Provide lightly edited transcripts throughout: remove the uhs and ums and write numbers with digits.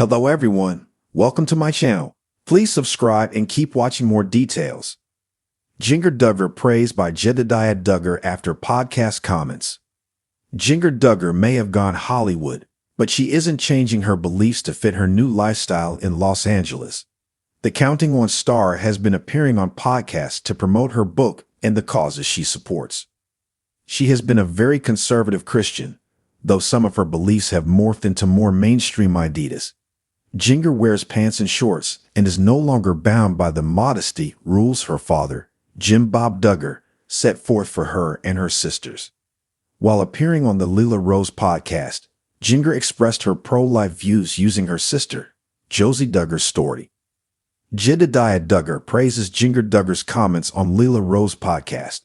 Hello everyone, welcome to my channel. Please subscribe and keep watching more details. Jinger Duggar praised by Jedidiah Duggar after podcast comments. Jinger Duggar may have gone Hollywood, but she isn't changing her beliefs to fit her new lifestyle in Los Angeles. The Counting On star has been appearing on podcasts to promote her book and the causes she supports. She has been a very conservative Christian, though some of her beliefs have morphed into more mainstream ideas. Jinger wears pants and shorts and is no longer bound by the modesty rules her father, Jim Bob Duggar, set forth for her and her sisters. While appearing on the Lila Rose podcast, Jinger expressed her pro-life views using her sister, Josie Duggar's story. Jedidiah Duggar praises Jinger Duggar's comments on Lila Rose podcast.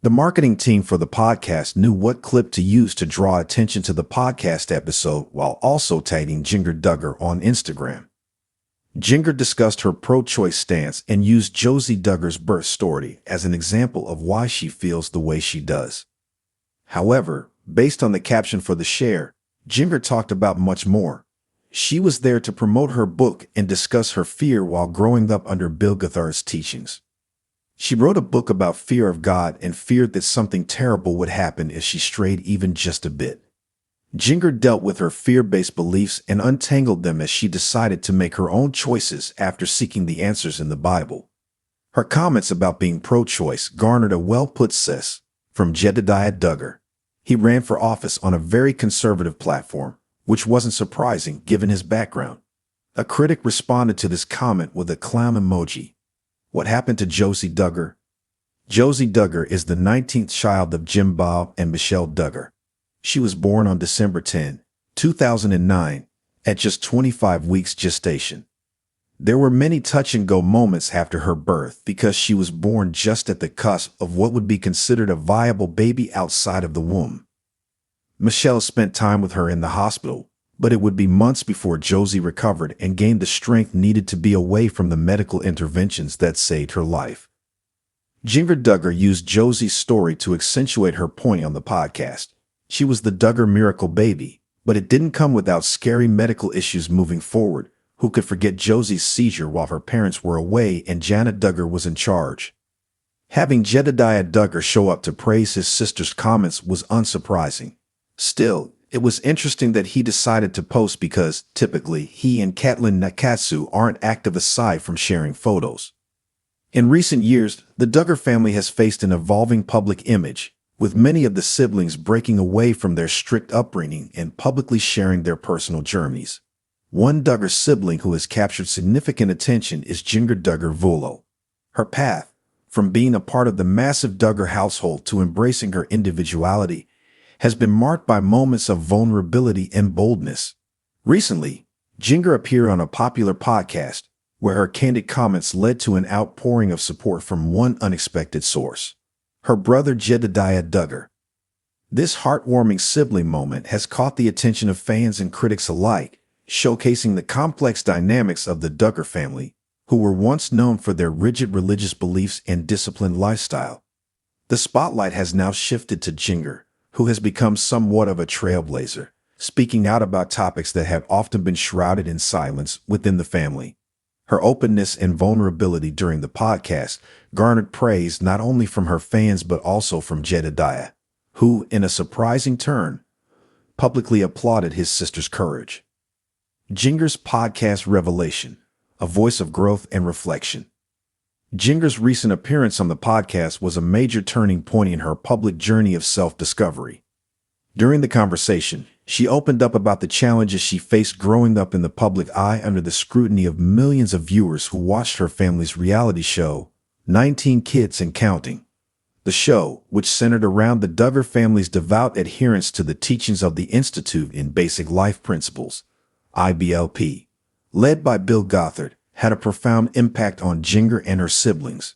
The marketing team for the podcast knew what clip to use to draw attention to the podcast episode while also tagging Jinger Duggar on Instagram. Jinger discussed her pro-choice stance and used Josie Duggar's birth story as an example of why she feels the way she does. However, based on the caption for the share, Jinger talked about much more. She was there to promote her book and discuss her fear while growing up under Bill Gathar's teachings. She wrote a book about fear of God and feared that something terrible would happen if she strayed even just a bit. Jinger dealt with her fear-based beliefs and untangled them as she decided to make her own choices after seeking the answers in the Bible. Her comments about being pro-choice garnered a well-put sis from Jedidiah Duggar. He ran for office on a very conservative platform, which wasn't surprising given his background. A critic responded to this comment with a clown emoji. What happened to Josie Duggar? Josie Duggar is the 19th child of Jim Bob and Michelle Duggar. She was born on December 10, 2009, at just 25 weeks gestation. There were many touch-and-go moments after her birth because she was born just at the cusp of what would be considered a viable baby outside of the womb. Michelle spent time with her in the hospital, but it would be months before Josie recovered and gained the strength needed to be away from the medical interventions that saved her life. Jinger Duggar used Josie's story to accentuate her point on the podcast. She was the Duggar miracle baby, but it didn't come without scary medical issues moving forward. Who could forget Josie's seizure while her parents were away and Janet Duggar was in charge? Having Jedidiah Duggar show up to praise his sister's comments was unsurprising. Still, it was interesting that he decided to post because, typically, he and Caitlin Nakatsu aren't active aside from sharing photos. In recent years, the Duggar family has faced an evolving public image, with many of the siblings breaking away from their strict upbringing and publicly sharing their personal journeys. One Duggar sibling who has captured significant attention is Jinger Duggar Vuolo. Her path, from being a part of the massive Duggar household to embracing her individuality, has been marked by moments of vulnerability and boldness. Recently, Jinger appeared on a popular podcast where her candid comments led to an outpouring of support from one unexpected source, her brother Jedidiah Duggar. This heartwarming sibling moment has caught the attention of fans and critics alike, showcasing the complex dynamics of the Duggar family, who were once known for their rigid religious beliefs and disciplined lifestyle. The spotlight has now shifted to Jinger, who has become somewhat of a trailblazer, speaking out about topics that have often been shrouded in silence within the family. Her openness and vulnerability during the podcast garnered praise not only from her fans but also from Jedidiah, who, in a surprising turn, publicly applauded his sister's courage. Jinger's podcast revelation, a voice of growth and reflection. Jinger's recent appearance on the podcast was a major turning point in her public journey of self-discovery. During the conversation, she opened up about the challenges she faced growing up in the public eye under the scrutiny of millions of viewers who watched her family's reality show, 19 Kids and Counting. The show, which centered around the Duggar family's devout adherence to the teachings of the Institute in Basic Life Principles, IBLP, led by Bill Gathard, had a profound impact on Jinger and her siblings.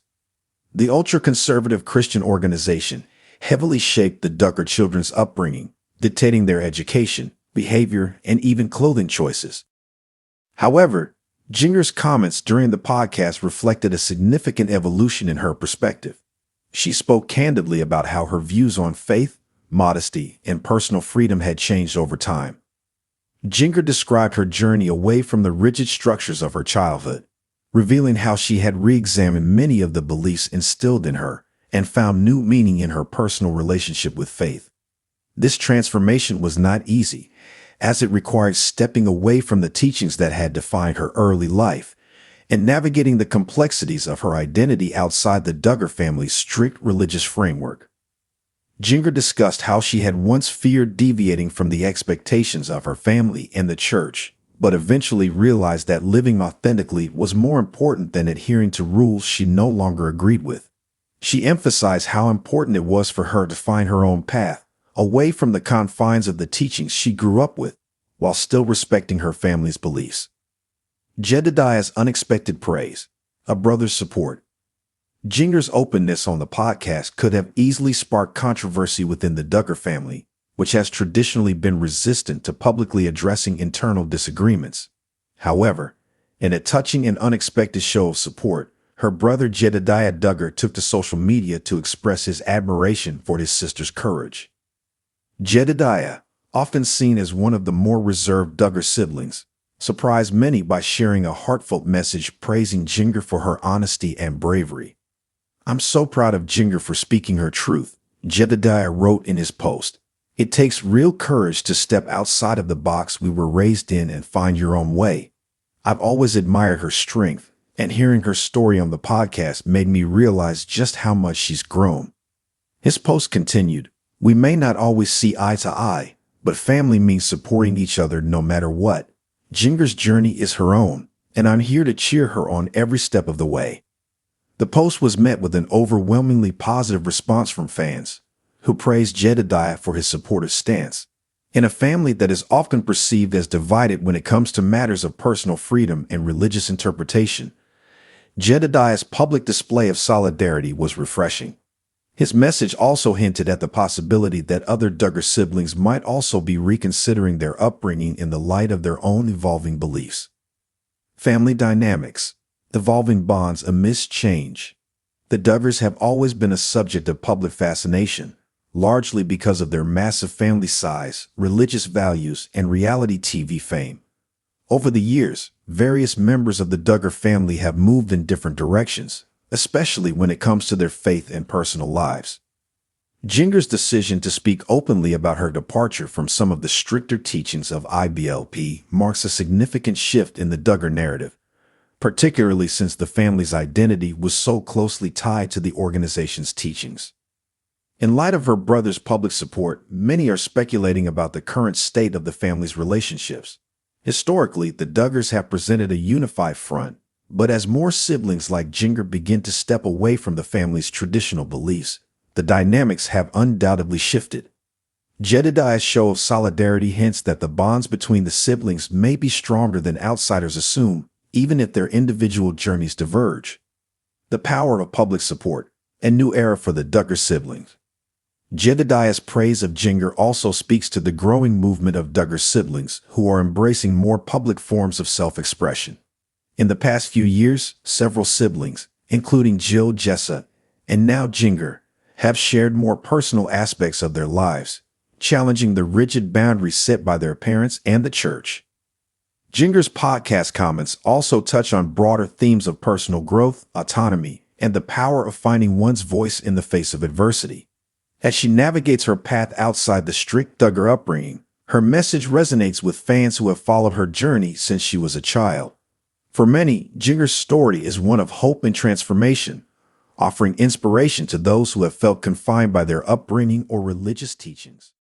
The ultra-conservative Christian organization heavily shaped the Duggar children's upbringing, dictating their education, behavior, and even clothing choices. However, Jinger's comments during the podcast reflected a significant evolution in her perspective. She spoke candidly about how her views on faith, modesty, and personal freedom had changed over time. Jinger described her journey away from the rigid structures of her childhood, revealing how she had re-examined many of the beliefs instilled in her and found new meaning in her personal relationship with faith. This transformation was not easy, as it required stepping away from the teachings that had defined her early life and navigating the complexities of her identity outside the Duggar family's strict religious framework. Jinger discussed how she had once feared deviating from the expectations of her family and the church, but eventually realized that living authentically was more important than adhering to rules she no longer agreed with. She emphasized how important it was for her to find her own path, away from the confines of the teachings she grew up with, while still respecting her family's beliefs. Jedidiah's unexpected praise, a brother's support. Jinger's openness on the podcast could have easily sparked controversy within the Duggar family, which has traditionally been resistant to publicly addressing internal disagreements. However, in a touching and unexpected show of support, her brother Jedidiah Duggar took to social media to express his admiration for his sister's courage. Jedidiah, often seen as one of the more reserved Duggar siblings, surprised many by sharing a heartfelt message praising Jinger for her honesty and bravery. "I'm so proud of Jinger for speaking her truth," Jedidiah wrote in his post. "It takes real courage to step outside of the box we were raised in and find your own way. I've always admired her strength, and hearing her story on the podcast made me realize just how much she's grown." His post continued, "We may not always see eye to eye, but family means supporting each other no matter what. Jinger's journey is her own, and I'm here to cheer her on every step of the way." The post was met with an overwhelmingly positive response from fans, who praised Jedidiah for his supportive stance. In a family that is often perceived as divided when it comes to matters of personal freedom and religious interpretation, Jedidiah's public display of solidarity was refreshing. His message also hinted at the possibility that other Duggar siblings might also be reconsidering their upbringing in the light of their own evolving beliefs. Family dynamics. Evolving bonds amidst change. The Duggars have always been a subject of public fascination, largely because of their massive family size, religious values, and reality TV fame. Over the years, various members of the Duggar family have moved in different directions, especially when it comes to their faith and personal lives. Jinger's decision to speak openly about her departure from some of the stricter teachings of IBLP marks a significant shift in the Duggar narrative, particularly since the family's identity was so closely tied to the organization's teachings. In light of her brother's public support, many are speculating about the current state of the family's relationships. Historically, the Duggars have presented a unified front, but as more siblings like Jinger begin to step away from the family's traditional beliefs, the dynamics have undoubtedly shifted. Jedidiah's show of solidarity hints that the bonds between the siblings may be stronger than outsiders assume, even if their individual journeys diverge. The power of public support, a new era for the Duggar siblings. Jedidiah's praise of Jinger also speaks to the growing movement of Duggar siblings who are embracing more public forms of self-expression. In the past few years, several siblings, including Jill, Jessa, and now Jinger, have shared more personal aspects of their lives, challenging the rigid boundaries set by their parents and the church. Jinger's podcast comments also touch on broader themes of personal growth, autonomy, and the power of finding one's voice in the face of adversity. As she navigates her path outside the strict Duggar upbringing, her message resonates with fans who have followed her journey since she was a child. For many, Jinger's story is one of hope and transformation, offering inspiration to those who have felt confined by their upbringing or religious teachings.